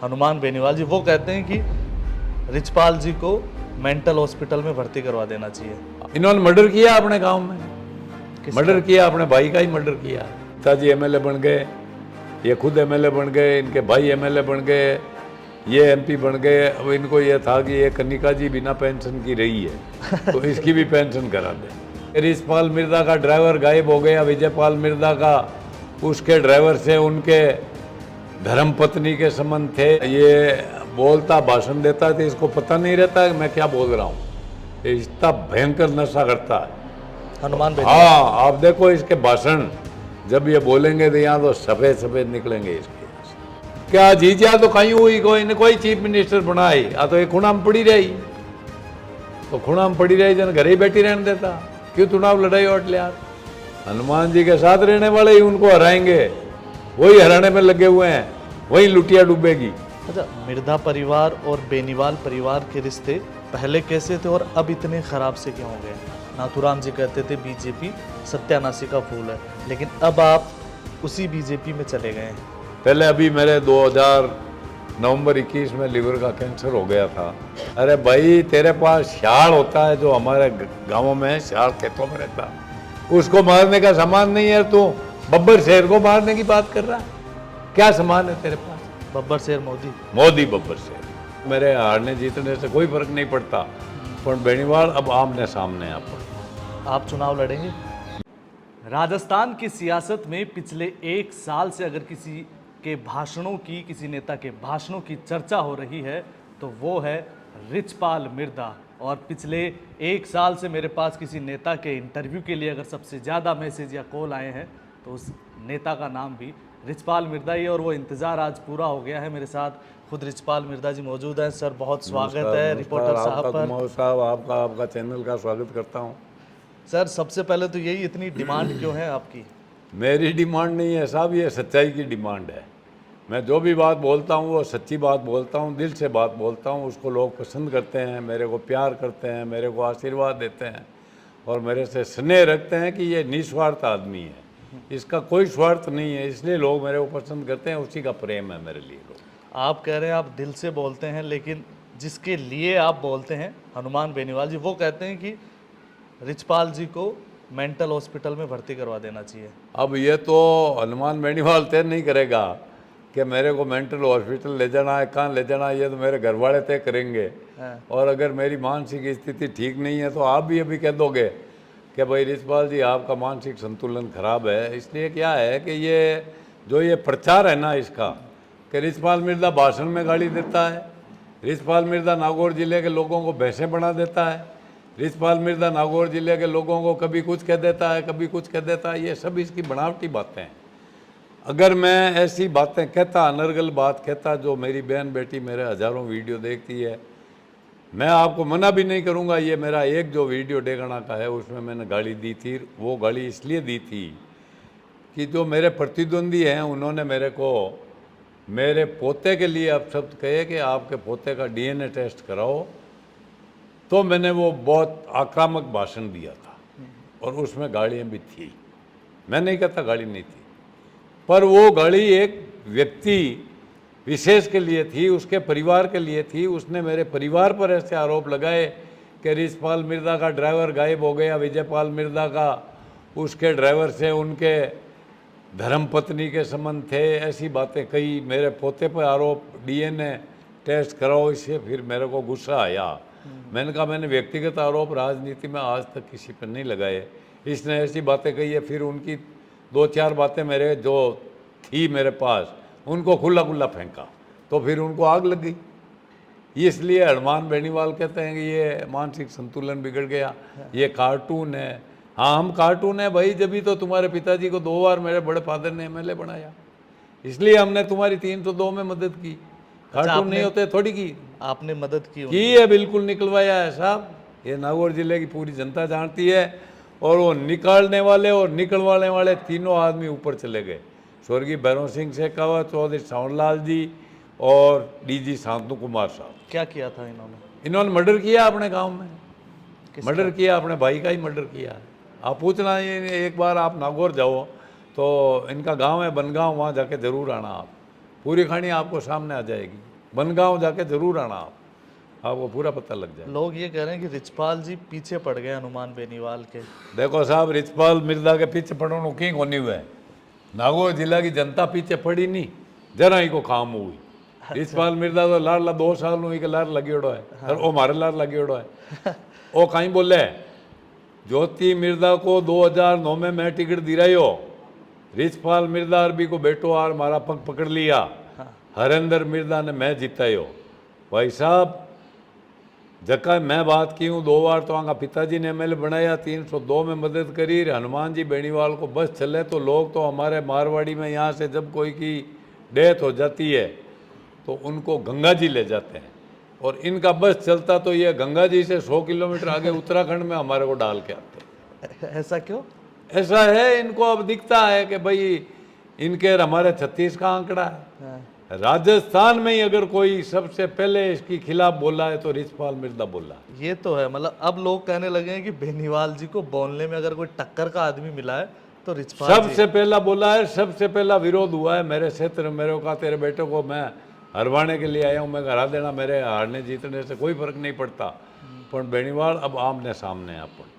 हनुमान बेनीवाल जी, वो कहते हैं कि रिचपाल जी को मेंटल हॉस्पिटल में भर्ती करवा देना चाहिए। इन्होंने मर्डर किया अपने गांव में, किसका? मर्डर किया, अपने भाई का ही मर्डर किया। पिताजी एमएलए बन गए, ये खुद एमएलए बन गए, इनके भाई एमएलए बन गए, ये एमपी बन गए। अब इनको ये था कि ये कनिका जी बिना पेंशन की रही है तो इसकी भी पेंशन करा दे। रिचपाल मिर्जा का ड्राइवर गायब हो गया, विजयपाल मिर्जा का, उसके ड्राइवर से उनके धर्मपत्नी के संबंध थे। ये बोलता भाषण देता है तो इसको पता नहीं रहता कि मैं क्या बोल रहा हूँ। ये इतना भयंकर नशा करता है हनुमान बेनीवाल। हाँ, आप देखो इसके भाषण, जब ये बोलेंगे तो यहाँ तो सफेद सफेद निकलेंगे इसके। क्या जीजा तो कहीं हुई, कोई ने कोई चीफ मिनिस्टर बनाई, आ तो ये खुणा में पड़ी रही, तो खुणा में पड़ी रही जन घर ही बैठी रहने देता, क्यों चुनाव लड़ाई और लिया। हनुमान जी के साथ रहने वाले ही उनको हराएंगे, वही हराने में लगे हुए हैं, वही लुटिया डूबेगी। अच्छा, मिर्जा परिवार और बेनीवाल परिवार के रिश्ते पहले कैसे थे और अब इतने खराब से क्यों हो गए? नाथूराम जी कहते थे बीजेपी सत्यानाशी का फूल है, लेकिन अब आप उसी बीजेपी में चले गए हैं। पहले अभी मेरे 2000 नवंबर 21 में लिवर का कैंसर हो गया था। अरे भाई, तेरे पास शाल होता है जो हमारे गांवों में शाल खेतों में रहता, उसको मारने का सामान नहीं है, तू बब्बर शेर को मारने की बात कर रहा है। क्या सामान है तेरे पास? बब्बर शेर मोदी, मोदी बब्बर शेर। मेरे हारने जीतने से कोई फर्क नहीं पड़ता, पर बेनीवाल अब आमने सामने आप चुनाव लड़ेंगे? राजस्थान की सियासत में पिछले एक साल से अगर किसी के भाषणों की, किसी नेता के भाषणों की चर्चा हो रही है तो वो है रिचपाल मिर्जा। और पिछले एक साल से मेरे पास किसी नेता के इंटरव्यू के लिए अगर सबसे ज़्यादा मैसेज या कॉल आए हैं तो उस नेता का नाम भी रिचपाल मिर्जा ही है, और वो इंतज़ार आज पूरा हो गया है। मेरे साथ खुद रिचपाल मिर्जा जी मौजूद हैं। सर, बहुत स्वागत है रिपोर्टर साहब पर। साहब आपका चैनल का स्वागत करता हूँ। सर, सबसे पहले तो यही, इतनी डिमांड क्यों है आपकी? मेरी डिमांड नहीं है साहब, ये सच्चाई की डिमांड है। मैं जो भी बात बोलता हूँ वो सच्ची बात बोलता हूँ, दिल से बात बोलता हूँ। उसको लोग पसंद करते हैं, मेरे को प्यार करते हैं, मेरे को आशीर्वाद देते हैं और मेरे से स्नेह रखते हैं कि ये निस्वार्थ आदमी है, इसका कोई स्वार्थ नहीं है, इसलिए लोग मेरे को पसंद करते हैं। उसी का प्रेम है मेरे लिए। लोग आप कह रहे हैं आप दिल से बोलते हैं, लेकिन जिसके लिए आप बोलते हैं, हनुमान बेनीवाल जी, वो कहते हैं कि रिचपाल जी को मेंटल हॉस्पिटल में भर्ती करवा देना चाहिए। अब ये तो हनुमान बेनीवाल तय नहीं करेगा कि मेरे को मेंटल हॉस्पिटल ले जाना है, कहाँ ले जाना है, ये तो मेरे घर वाले तय करेंगे। और अगर मेरी मानसिक स्थिति ठीक नहीं है तो आप भी अभी कह दोगे कि भाई रिचपाल जी आपका मानसिक संतुलन खराब है। इसलिए क्या है कि ये जो ये प्रचार है ना इसका, कि रिचपाल मिर्जा भाषण में गाली देता है, रिचपाल मिर्जा नागौर जिले के लोगों को भैंसे बना देता है, रिचपाल मिर्जा नागौर जिले के लोगों को कभी कुछ कह देता है, कभी कुछ कह देता है, ये सब इसकी बनावटी बातें हैं। अगर मैं ऐसी बातें कहता, अनर्गल बात कहता, जो मेरी बहन बेटी मेरे हज़ारों वीडियो देखती है, मैं आपको मना भी नहीं करूंगा। ये मेरा एक जो वीडियो डेगना का है उसमें मैंने गाली दी थी। वो गाली इसलिए दी थी कि जो मेरे प्रतिद्वंदी हैं उन्होंने मेरे को मेरे पोते के लिए अपशब्द कहे कि आपके पोते का डीएनए टेस्ट कराओ, तो मैंने वो बहुत आक्रामक भाषण दिया था और उसमें गालियाँ भी थी। मैं नहीं कहता गाली नहीं थी, पर वो गाली एक व्यक्ति विशेष के लिए थी, उसके परिवार के लिए थी। उसने मेरे परिवार पर ऐसे आरोप लगाए कि रिचपाल मिर्जा का ड्राइवर गायब हो गया, विजयपाल मिर्जा का, उसके ड्राइवर से उनके धर्मपत्नी के संबंध थे, ऐसी बातें कही। मेरे पोते पर आरोप, डीएनए टेस्ट कराओ, इससे फिर मेरे को गुस्सा आया। मैंने कहा मैंने व्यक्तिगत आरोप राजनीति में आज तक किसी पर नहीं लगाए, इसने ऐसी बातें कही है। फिर उनकी 2-4 बातें मेरे जो थी मेरे पास उनको खुला खुला फेंका, तो फिर उनको आग लग गई। इसलिए हनुमान बेनीवाल कहते हैं कि ये मानसिक संतुलन बिगड़ गया, ये कार्टून है। हाँ, हम कार्टून है भाई, जब भी तो तुम्हारे पिताजी को 2 बार मेरे बड़े फादर ने एमएलए बनाया, इसलिए हमने तुम्हारी 302 में मदद की। कार्टून नहीं होते थोड़ी की। आपने मदद की है, बिल्कुल निकलवाया है साहब। ये नागौर जिले की पूरी जनता जानती है। और वो निकालने वाले और निकलवाने वाले तीनों आदमी ऊपर चले गए। स्वर्गीय भैरव सिंह शेखावत, चौधरी सावरलाल जी और डीजी शांतनु कुमार साहब। क्या किया था इन्होंने मर्डर किया अपने गांव में, मर्डर किया, अपने भाई का ही मर्डर किया। आप पूछना, ये एक बार आप नागौर जाओ तो इनका गांव है बनगांव, वहाँ जाके ज़रूर आना आप, पूरी कहानी आपको सामने आ जाएगी। बनगांव जाके जरूर आना आप, आपको पूरा पता लग जाए। लोग ये कह रहे हैं कि रिचपाल जी पीछे पड़ गए हनुमान बेनीवाल के। देखो साहब, रिचपाल मिर्जा के पीछे पड़ो की कोनी हुए, नागौर जिला की जनता पीछे पड़ी नहीं, जरा ही को काम हुई। रिचपाल मिर्जा तो लाडला 2 साल हुई के लार लगी उड़ो है, और वो मारे लार लगी उड़ो है। वो कहीं बोले ज्योति मिर्जा को 2009 में मैं टिकट दिरायो, रिचपाल मिर्जा अरबी को बेटो आर मारा पग पकड़ लिया, हरेंद्र मिर्जा ने मैं जीतायो। भाई साहब, जका मैं बात की हूँ 2 बार तो आगा पिताजी ने एमएलए बनाया, 302 में मदद करी। हनुमान जी बेनीवाल को बस चले तो लोग तो हमारे मारवाड़ी में यहाँ से जब कोई की डेथ हो जाती है तो उनको गंगा जी ले जाते हैं, और इनका बस चलता तो ये गंगा जी से 100 किलोमीटर आगे उत्तराखंड में हमारे को डाल के आते। ऐसा क्यों? ऐसा है, इनको अब दिखता है कि भाई इनके हमारे 36 का आंकड़ा है। राजस्थान में ही अगर कोई सबसे पहले इसके खिलाफ बोला है तो रिचपाल मिर्जा बोला। ये तो है, मतलब अब लोग कहने लगे हैं कि बेनीवाल जी को बोलने में अगर कोई टक्कर का आदमी मिला है तो रिचपाल सबसे पहला बोला है, सबसे पहला विरोध हुआ है मेरे क्षेत्र में। मेरे को कहा तेरे बेटे को मैं हरवाने के लिए आया हूँ, मैं हरा देना, मेरे हारने जीतने से कोई फर्क नहीं पड़ता, पर बेनीवाल अब आमने सामने अपन।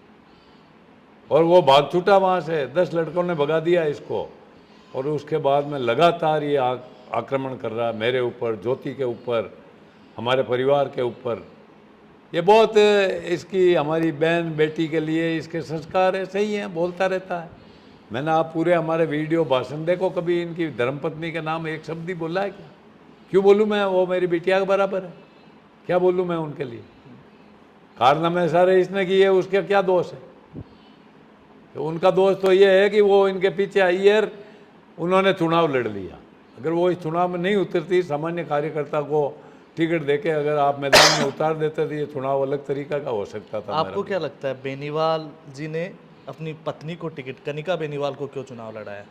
और वो भाग छूटा वहाँ से, 10 लड़कों ने भगा दिया इसको, और उसके बाद में लगातार ये आक्रमण कर रहा है मेरे ऊपर, ज्योति के ऊपर, हमारे परिवार के ऊपर। ये बहुत इसकी हमारी बहन बेटी के लिए इसके संस्कार ऐसे ही हैं, बोलता रहता है। मैंने आप पूरे हमारे वीडियो भाषण देखो, कभी इनकी धर्मपत्नी के नाम एक शब्द ही बोला है क्या? क्यों बोलूँ मैं? वो मेरी बिटिया के बराबर है, क्या बोलूँ मैं उनके लिए? कारनामे सारे इसने किए, उसके क्या दोष है? तो उनका दोष तो ये है कि वो इनके पीछे आई है, उन्होंने चुनाव लड़ लिया। अगर वो इस चुनाव में नहीं उतरती, सामान्य कार्यकर्ता को टिकट देके अगर आप मैदान में उतार देते तो ये चुनाव अलग तरीका का हो सकता था। आपको क्या लगता है बेनीवाल जी ने अपनी पत्नी को टिकट, कनिका बेनीवाल को क्यों चुनाव लड़ाया?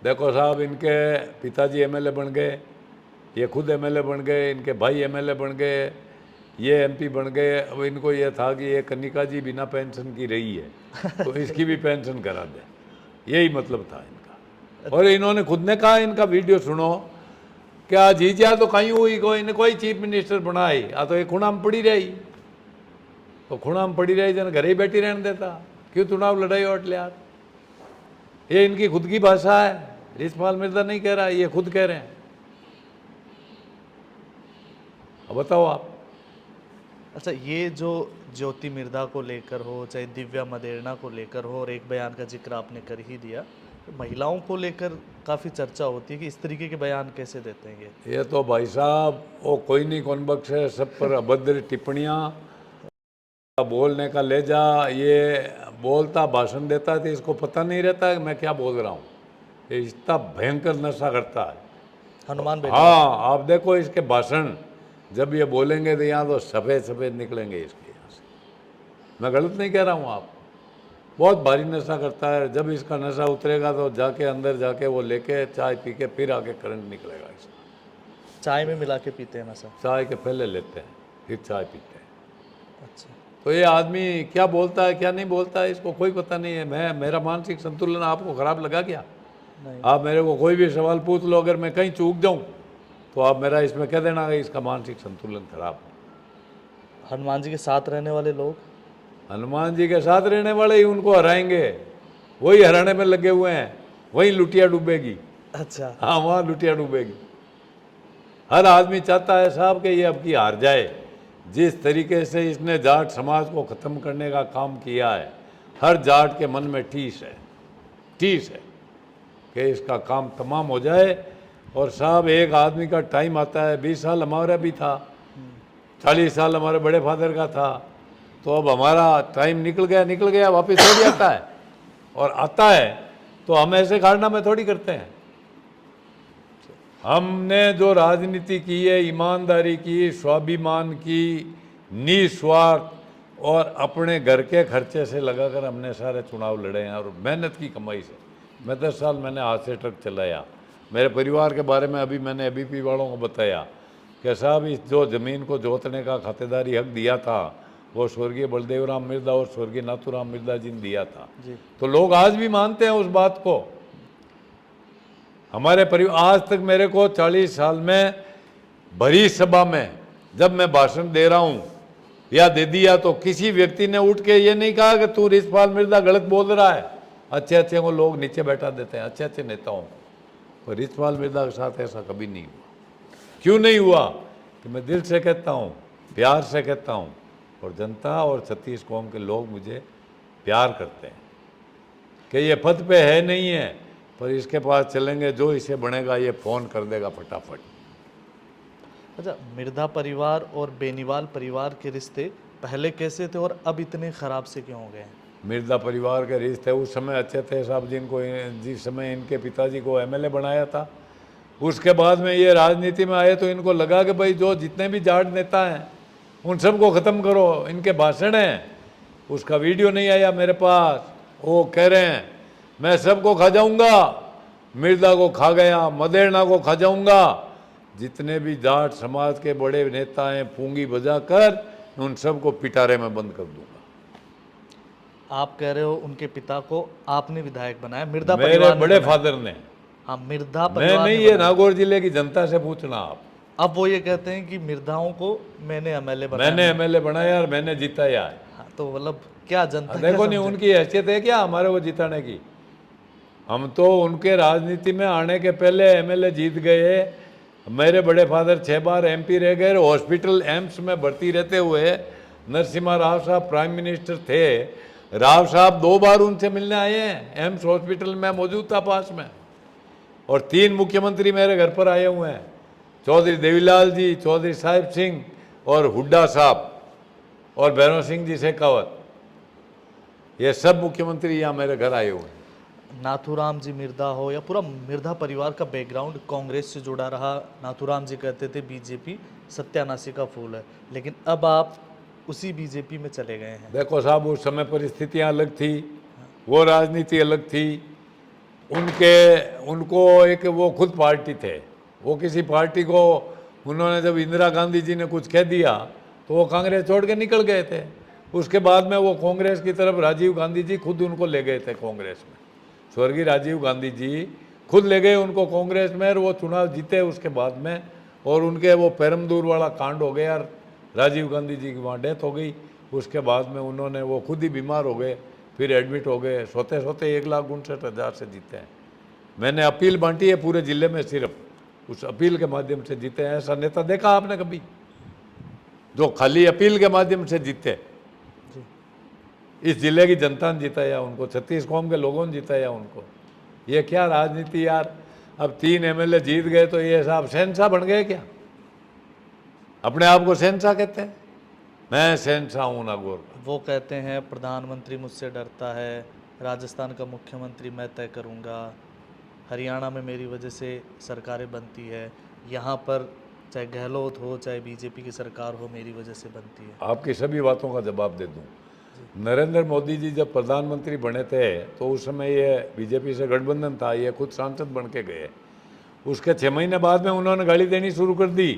देखो साहब, इनके पिताजी एमएलए बन गए, ये खुद एमएलए बन गए, इनके भाई एमएलए बन गए, ये एमपी बन गए। अब इनको ये था कि ये कनिका जी बिना पेंशन की रही है तो इसकी भी पेंशन करा दे, यही मतलब था इनका। और इन्होंने खुद ने कहा, इनका वीडियो सुनो, क्या जीजा तो कहीं हुई को इन्हें कोई चीफ मिनिस्टर बनाई, तो ये खुणा में पड़ी रही, तो खुणा में पड़ी रही जन घर ही बैठी रहने देता, क्यों चुनाव लड़ाई और यार? ये इनकी खुद की भाषा है, रिचपाल मिर्जा नहीं कह रहा, ये खुद कह रहे हैं। अब बताओ आप। अच्छा, ये जो ज्योति मिर्धा को लेकर हो, चाहे दिव्या मदेरणा को लेकर हो, और एक बयान का जिक्र आपने कर ही दिया, तो महिलाओं को लेकर काफ़ी चर्चा होती है कि इस तरीके के बयान कैसे देते हैं ये तो भाई साहब वो कोई नहीं कौन बख्श है, सब पर अभद्र टिप्पणियाँ, बोलने का लहजा, ये बोलता भाषण देता है तो इसको पता नहीं रहता है कि मैं क्या बोल रहा हूँ। ये इतना भयंकर नशा करता है हनुमान बेनीवाल। हाँ, आप देखो इसके भाषण, जब ये बोलेंगे तो यहाँ तो सफ़ेद सफ़ेद निकलेंगे इसके यहाँ से। मैं गलत नहीं कह रहा हूँ, आप बहुत भारी नशा करता है। जब इसका नशा उतरेगा तो जाके अंदर जाके वो लेके चाय पी के फिर आके करंट निकलेगा इसका। चाय में मिला के पीते हैं नशा? चाय के पहले लेते हैं फिर चाय पीते हैं। अच्छा, तो ये आदमी क्या बोलता है क्या नहीं बोलता है इसको कोई पता नहीं है। मेरा मानसिक संतुलन आपको ख़राब लगा क्या? नहीं। आप मेरे को कोई भी सवाल पूछ लो, अगर मैं कहीं चूक जाऊँ तो आप मेरा इसमें कह देना कि इसका मानसिक संतुलन खराब है। हनुमान जी के साथ रहने वाले लोग, हनुमान जी के साथ रहने वाले ही उनको हराएंगे, वही हराने में लगे हुए हैं, वही लुटिया डूबेगी। अच्छा, हाँ, वहाँ लुटिया डूबेगी। हर आदमी चाहता है साहब कि ये अब की हार जाए। जिस तरीके से इसने जाट समाज को ख़त्म करने का काम किया है, हर जाट के मन में ठीस है कि इसका काम तमाम हो जाए। और साहब एक आदमी का टाइम आता है, 20 साल हमारा भी था, 40 साल हमारे बड़े फादर का था, तो अब हमारा टाइम निकल गया वापस थोड़ी आता है। और आता है तो हम ऐसे कारनामे थोड़ी करते हैं। हमने जो राजनीति की है, ईमानदारी की, स्वाभिमान की, निस्वार्थ और अपने घर के खर्चे से लगाकर हमने सारे चुनाव लड़े हैं, और मेहनत की कमाई से। मैं 10 साल मैंने हाथ से ट्रक चलाया। मेरे परिवार के बारे में अभी मैंने एबीपी वालों को बताया कि साहब इस जो ज़मीन को जोतने का खातेदारी हक दिया था वो स्वर्गीय बलदेव राम मिर्जा और स्वर्गीय नाथूराम मिर्जा जी ने दिया था जी। तो लोग आज भी मानते हैं उस बात को। हमारे परिवार आज तक मेरे को 40 साल में भरी सभा में जब मैं भाषण दे रहा हूं या दे दिया तो किसी व्यक्ति ने उठ के ये नहीं कहा कि तू रिछपाल मिर्जा गलत बोल रहा है। अच्छे अच्छे को लोग नीचे बैठा देते हैं, अच्छे अच्छे नेताओं को, पर रिछपाल मिर्जा के साथ ऐसा कभी नहीं हुआ। क्यों नहीं हुआ? कि मैं दिल से कहता हूँ, प्यार से कहता हूँ, और जनता और 36 कौम के लोग मुझे प्यार करते हैं कि ये पद पे है नहीं है, पर इसके पास चलेंगे, जो इसे बनेगा ये फ़ोन कर देगा फटाफट। अच्छा, मिर्धा परिवार और बेनीवाल परिवार के रिश्ते पहले कैसे थे और अब इतने खराब से क्यों हो गए हैं? मिर्जा परिवार के रिश्ते उस समय अच्छे थे साहब, जिस समय इनके पिताजी को एमएलए बनाया था। उसके बाद में ये राजनीति में आए तो इनको लगा कि भाई जो जितने भी जाट नेता हैं उन सबको ख़त्म करो, इनके भाषण हैं। उसका वीडियो नहीं आया मेरे पास, वो कह रहे हैं मैं सबको खा जाऊंगा, मिर्जा को खा गया, मदेरना को खा जाऊंगा, जितने भी जाट समाज के बड़े नेता हैं पूंगी बजा कर उन सबको पिटारे में बंद कर दूंगा। आप कह रहे हो उनके पिता को आपने विधायक बनाया, मिर्धा मेरे परिवार ने बड़े बनाया। फादर ने। हाँ, मिर्धा मैं परिवार नहीं, ने ये बनाया। नागौर जिले की जनता से पूछना आप। अब वो ये कहते हैं कि मिर्धाओं को मैंने एमएलए बनाया। मैंने एमएलए बनाया और मैंने जिताया है। हाँ, तो मतलब क्या जनता देखो क्या नहीं, समझे? उनकी हैसियत है क्या हमारे को जिताने की? हम तो उनके राजनीति में आने के पहले एमएलए जीत गए। मेरे बड़े फादर 6 बार एमपी रह गए। हॉस्पिटल एम्स में भर्ती रहते हुए नरसिम्हा राव साहब प्राइम मिनिस्टर थे, राव साहब 2 बार उनसे मिलने आए हैं। एम्स हॉस्पिटल में मौजूद था पास में। और 3 मुख्यमंत्री मेरे घर पर आए हुए हैं, चौधरी देवीलाल जी, चौधरी साहिब सिंह और हुड्डा साहब और भैरव सिंह जी शेखावत, ये सब मुख्यमंत्री यहाँ मेरे घर आए हुए हैं। नाथूराम जी मिर्धा हो या पूरा मिर्धा परिवार का बैकग्राउंड कांग्रेस से जुड़ा रहा। नाथूराम जी कहते थे बीजेपी सत्यानाशी का फूल है, लेकिन अब आप उसी बीजेपी में चले गए हैं। देखो साहब, उस समय परिस्थितियाँ अलग थी, वो राजनीति अलग थी। उनको एक वो खुद पार्टी थे, वो किसी पार्टी को उन्होंने जब इंदिरा गांधी जी ने कुछ कह दिया तो वो कांग्रेस छोड़ के निकल गए थे। उसके बाद में वो कांग्रेस की तरफ राजीव गांधी जी खुद उनको ले गए थे कांग्रेस में। स्वर्गीय राजीव गांधी जी खुद ले गए उनको कांग्रेस में, और वो चुनाव जीते उसके बाद में। और उनके वो पेरमदूर वाला कांड हो गया, राजीव गांधी जी की वहाँ डेथ हो गई। उसके बाद में उन्होंने, वो खुद ही बीमार हो गए, फिर एडमिट हो गए। सोते सोते 1,59,000 से जीते हैं। मैंने अपील बांटी है पूरे ज़िले में, सिर्फ उस अपील के माध्यम से जीते हैं। ऐसा नेता देखा आपने कभी जो खाली अपील के माध्यम से जीते? इस जिले की जनता ने जिताया उनको, 36 कौम के लोगों ने जिताया उनको। ये क्या राजनीति यार? अब 3 एमएलए जीत गए तो ये साहब शहनशाह बन गए क्या? अपने आप को शहनशाह कहते हैं। मैं शहनशाह हूँ नागौर का। वो कहते हैं प्रधानमंत्री मुझसे डरता है, राजस्थान का मुख्यमंत्री मैं तय करूंगा, हरियाणा में मेरी वजह से सरकारें बनती है, यहाँ पर चाहे गहलोत हो चाहे बीजेपी की सरकार हो मेरी वजह से बनती है। आपकी सभी बातों का जवाब दे दूं। नरेंद्र मोदी जी जब प्रधानमंत्री बने थे तो उस समय ये बीजेपी से गठबंधन था, ये खुद सांसद बन के गए। उसके 6 महीने बाद में उन्होंने गाली देनी शुरू कर दी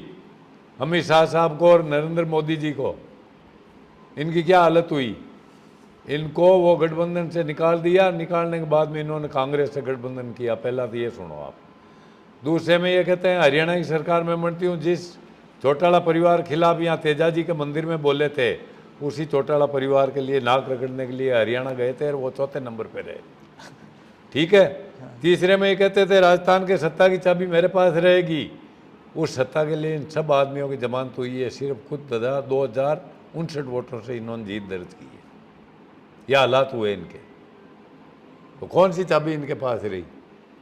अमित शाह साहब को और नरेंद्र मोदी जी को। इनकी क्या हालत हुई? इनको वो गठबंधन से निकाल दिया। निकालने के बाद में इन्होंने कांग्रेस से गठबंधन किया। पहला तो ये सुनो आप। दूसरे में ये कहते हैं हरियाणा की सरकार में बनती हूँ। जिस चौटाला परिवार खिलाफ यहाँ तेजाजी के मंदिर में बोले थे, उसी चौटाला परिवार के लिए नाक रगड़ने के लिए हरियाणा गए थे और वो 4थे नंबर पे रहे। ठीक है। तीसरे में ये कहते थे राजस्थान के सत्ता की चाबी मेरे पास रहेगी। उस सत्ता के लिए इन सब आदमियों की जमानत हुई है। सिर्फ खुद 2059 वोटों से इन्होंने जीत दर्ज की है। यह हालात हुए इनके। तो कौन सी चाबी इनके पास रही?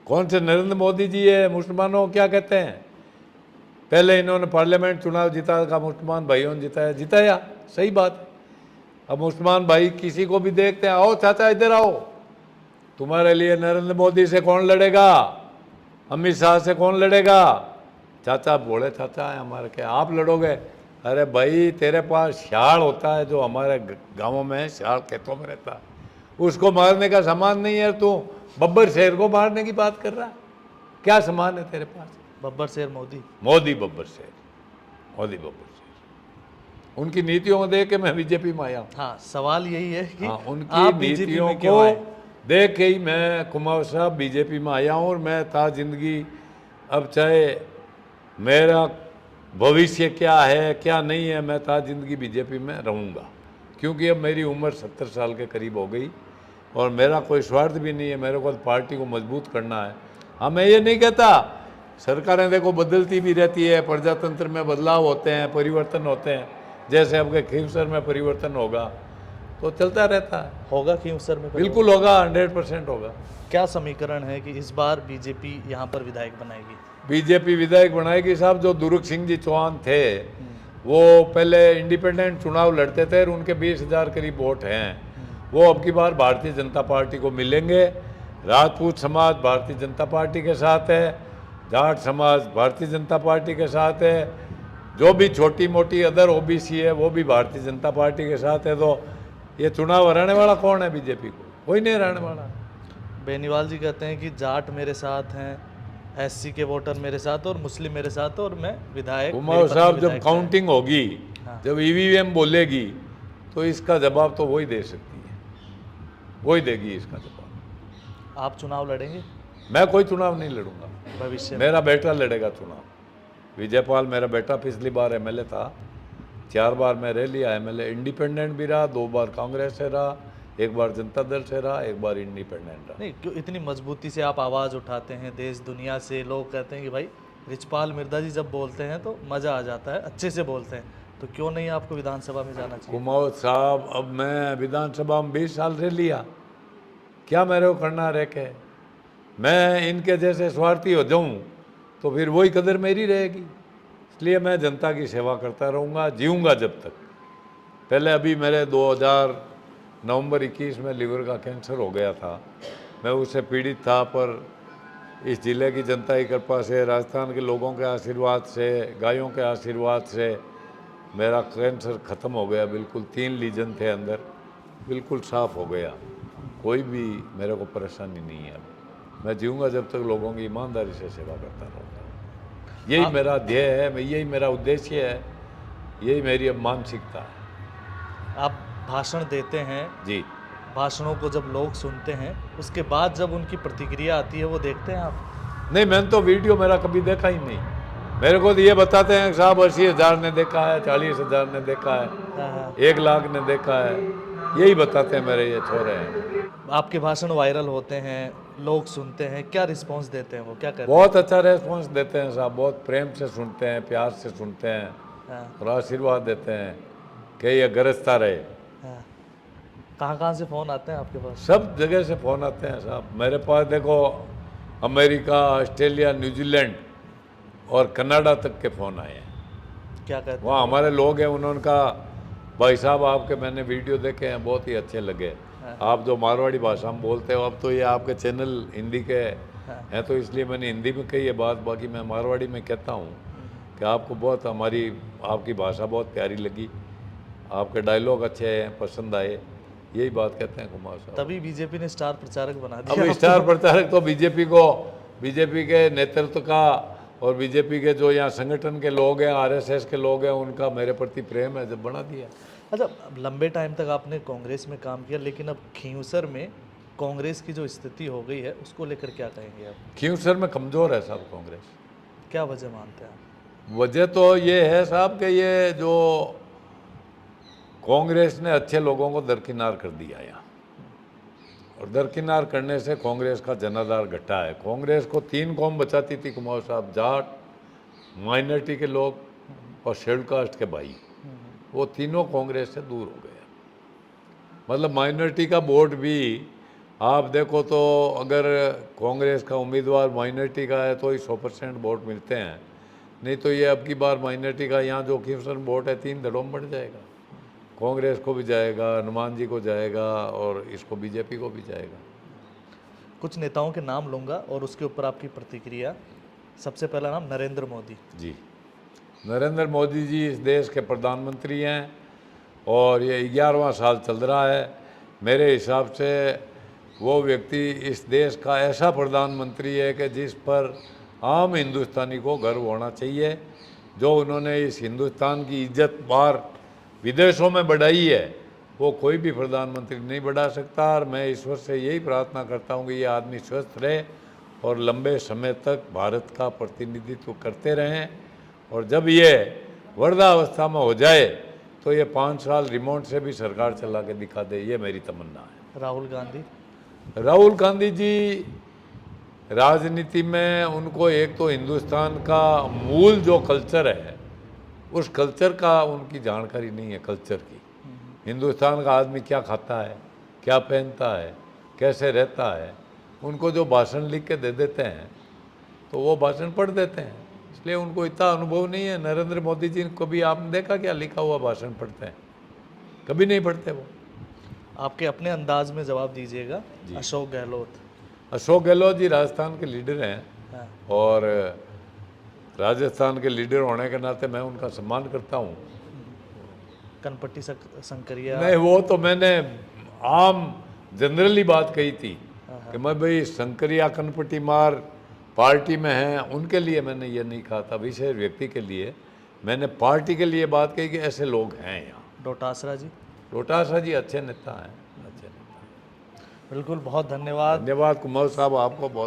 कौन से नरेंद्र मोदी जी है? मुसलमानों क्या कहते हैं? पहले इन्होंने पार्लियामेंट चुनाव जीता का, मुसलमान भाइयों ने जिताया, सही बात है। अब मुसलमान भाई किसी को भी देखते हैं, आओ चाचा इधर आओ, तुम्हारे लिए नरेंद्र मोदी से कौन लड़ेगा, अमित शाह से कौन लड़ेगा? चाचा बोले चाचा है हमारे, क्या आप लड़ोगे? अरे भाई तेरे पास शाल होता है जो हमारे गाँवों में शाल खेतों में रहता है, उसको मारने का सामान नहीं है। तू बब्बर शेर को मारने की बात कर रहा है? क्या सामान है तेरे पास? बब्बर शेर मोदी बब्बर शेर, मोदी बब्बर शेर। उनकी नीतियों को देख के मैं बीजेपी में आया हूँ। हाँ, सवाल यही है कि हाँ, उनकी आप बीजेपी नीतियों में क्यों को आए? देख के ही मैं कुमार साहब बीजेपी में आया हूँ। और मैं था जिंदगी, अब चाहे मेरा भविष्य क्या है क्या नहीं है, मैं तो ज़िंदगी बीजेपी में रहूँगा, क्योंकि अब मेरी उम्र 70 साल के करीब हो गई और मेरा कोई स्वार्थ भी नहीं है, मेरे को पार्टी को मजबूत करना है। हाँ, मैं ये नहीं कहता, सरकारें देखो बदलती भी रहती है, प्रजातंत्र में बदलाव होते हैं, परिवर्तन होते हैं, जैसे अब के खींवसर में परिवर्तन होगा तो चलता रहता है। होगा खींवसर में बिल्कुल होगा, 100% होगा। क्या समीकरण है कि इस बार बीजेपी यहाँ पर विधायक बनाएगी? बीजेपी विधायक बनाएगी साहब। जो दुर्ग सिंह जी चौहान थे वो पहले इंडिपेंडेंट चुनाव लड़ते थे और उनके 20,000 करीब वोट हैं, वो अब की बार भारतीय जनता पार्टी को मिलेंगे। राजपूत समाज भारतीय जनता पार्टी के साथ है, जाट समाज भारतीय जनता पार्टी के साथ है, जो भी छोटी मोटी अदर ओबीसी है वो भी भारतीय जनता पार्टी के साथ है। तो ये चुनाव हराने वाला कौन है बीजेपी को? कोई नहीं हराने वाला। बेनीवाल जी कहते हैं कि जाट मेरे साथ हैं, एससी के वोटर मेरे साथ और मुस्लिम मेरे साथ और मैं विधायक। कुमार साहब, जब विधायक काउंटिंग होगी, हाँ। जब ईवीएम बोलेगी तो इसका जवाब तो वही दे सकती है, वही देगी इसका जवाब। आप चुनाव लड़ेंगे मैं कोई चुनाव नहीं लड़ूंगा, भविष्य में? मेरा बेटा लड़ेगा चुनाव। विजयपाल मेरा बेटा पिछली बार एमएलए था, 4 बार मैं रह लिया एमएलए, इंडिपेंडेंट भी रहा, 2 बार कांग्रेस से रहा, 1 बार जनता दल से रहा, 1 बार इंडिपेंडेंट रहा। नहीं, क्यों इतनी मजबूती से आप आवाज़ उठाते हैं देश दुनिया से? लोग कहते हैं कि भाई रिचपाल मिर्धा जी जब बोलते हैं तो मज़ा आ जाता है, अच्छे से बोलते हैं, तो क्यों नहीं आपको विधानसभा में जाना चाहिए? कुमार साहब, अब मैं विधानसभा में 20 साल रह लिया, क्या मेरे को करना रह के? मैं इनके जैसे स्वार्थी हो जाऊं तो फिर वही कदर मेरी रहेगी। इसलिए मैं जनता की सेवा करता रहूँगा, जीऊँगा जब तक। पहले अभी मेरे 2000 नवंबर 21 में लीवर का कैंसर हो गया था, मैं उससे पीड़ित था, पर इस ज़िले की जनता की कृपा से, राजस्थान के लोगों के आशीर्वाद से, गायों के आशीर्वाद से मेरा कैंसर ख़त्म हो गया। बिल्कुल 3 लीजन थे अंदर, बिल्कुल साफ़ हो गया, कोई भी मेरे को परेशानी नहीं है। मैं जीऊँगा जब तक लोगों की ईमानदारी से सेवा करता रहूँगा। यही मेरा ध्येय है, यही मेरा उद्देश्य है, यही मेरी अब मानसिकता है। आप भाषण देते हैं जी, भाषणों को जब लोग सुनते हैं उसके बाद जब उनकी प्रतिक्रिया आती है वो देखते हैं आप? नहीं, मैंने तो वीडियो मेरा कभी देखा ही नहीं। मेरे को तो ये बताते हैं कि साहब 80,000 ने देखा है, 40,000 ने देखा है, हाँ। 1 लाख ने देखा है, यही बताते हैं मेरे ये छोरे हैं। आपके भाषण वायरल होते हैं, लोग सुनते हैं, क्या रिस्पांस देते हैं वो, क्या कहते हैं? बहुत अच्छा रेस्पॉन्स देते हैं साहब, बहुत प्रेम से सुनते हैं, प्यार से सुनते हैं हाँ, और आशीर्वाद देते हैं कि ये गरजता रहे। हाँ। कहाँ से फ़ोन आते हैं आपके पास? सब जगह से फ़ोन आते हैं साहब मेरे पास। देखो, अमेरिका, ऑस्ट्रेलिया, न्यूजीलैंड और कनाडा तक के फ़ोन आए हैं। क्या कहते हैं? वहाँ हमारे लोग हैं, उन्होंने कहा भाई साहब आपके मैंने वीडियो देखे हैं, बहुत ही अच्छे लगे। आप जो मारवाड़ी भाषा में बोलते हो, अब तो ये आपके चैनल हिंदी के हैं तो इसलिए मैंने हिंदी में कही है बात, बाकी मैं मारवाड़ी में कहता हूँ कि आपको बहुत आपकी भाषा बहुत प्यारी लगी, आपके डायलॉग अच्छे हैं, पसंद आए, यही बात कहते हैं कुमार साहब। तभी बीजेपी ने स्टार प्रचारक बना दिया। अब स्टार प्रचारक तो बीजेपी के नेतृत्व का और बीजेपी के जो यहाँ संगठन के लोग हैं, आरएसएस के लोग हैं, उनका मेरे प्रति प्रेम है, जब बना दिया। अच्छा, लंबे टाइम तक आपने कांग्रेस में काम किया, लेकिन अब खींवसर में कांग्रेस की जो स्थिति हो गई है उसको लेकर क्या कहेंगे आप? खींवसर में कमज़ोर है साहब कांग्रेस। क्या वजह मानते हैं आप? वजह तो ये है साहब कि ये जो कांग्रेस ने अच्छे लोगों को दरकिनार कर दिया यहाँ, और दरकिनार करने से कांग्रेस का जनाधार घटा है। कांग्रेस को 3 कौम बचाती थी कुमार साहब, जाट, माइनॉरिटी के लोग और शेड्यूल कास्ट के भाई, वो तीनों कांग्रेस से दूर हो गए। मतलब माइनॉरिटी का वोट भी आप देखो तो अगर कांग्रेस का उम्मीदवार माइनॉरिटी का है तो ही 100% वोट मिलते हैं, नहीं तो ये अब की बार माइनॉरिटी का यहाँ जो खींवसर वोट है 3 धड़ों में बढ़ जाएगा। कांग्रेस को भी जाएगा, हनुमान जी को जाएगा और इसको बीजेपी को भी जाएगा। कुछ नेताओं के नाम लूँगा और उसके ऊपर आपकी प्रतिक्रिया। सबसे पहला नाम नरेंद्र मोदी जी। नरेंद्र मोदी जी इस देश के प्रधानमंत्री हैं और ये 11वां साल चल रहा है। मेरे हिसाब से वो व्यक्ति इस देश का ऐसा प्रधानमंत्री है कि जिस पर आम हिंदुस्तानी को गर्व होना चाहिए। जो उन्होंने इस हिंदुस्तान की इज्जत बार विदेशों में बढ़ाई है, वो कोई भी प्रधानमंत्री नहीं बढ़ा सकता। और मैं ईश्वर से यही प्रार्थना करता हूँ कि ये आदमी स्वस्थ रहे और लंबे समय तक भारत का प्रतिनिधित्व करते रहें और जब ये वृद्धावस्था में हो जाए तो ये 5 साल रिमोट से भी सरकार चला के दिखा दे, ये मेरी तमन्ना है। राहुल गांधी? राहुल गांधी जी राजनीति में उनको एक तो हिंदुस्तान का मूल जो कल्चर है उस कल्चर का उनकी जानकारी नहीं है। कल्चर की, हिंदुस्तान का आदमी क्या खाता है, क्या पहनता है, कैसे रहता है, उनको जो भाषण लिख के दे देते हैं तो वो भाषण पढ़ देते हैं, इसलिए उनको इतना अनुभव नहीं है। नरेंद्र मोदी जी को भी आपने देखा क्या लिखा हुआ भाषण पढ़ते हैं? कभी नहीं पढ़ते वो। आपके अपने अंदाज में जवाब दीजिएगा। अशोक गहलोत? अशोक गहलोत जी राजस्थान के लीडर हैं हाँ। और राजस्थान के लीडर होने के नाते मैं उनका सम्मान करता हूँ। कनपट्टी संकरिया? नहीं, वो तो मैंने आम जनरली बात कही थी कि मैं भाई शंकरिया कनपट्टी मार पार्टी में हैं, उनके लिए मैंने ये नहीं कहा था, विशेष व्यक्ति के लिए मैंने पार्टी के लिए बात कही कि ऐसे लोग हैं यहाँ। डोटासरा जी? डोटासरा जी अच्छे नेता हैं, अच्छे नेता। बिल्कुल, बहुत धन्यवाद। धन्यवाद कुमार साहब, आपको बहुत।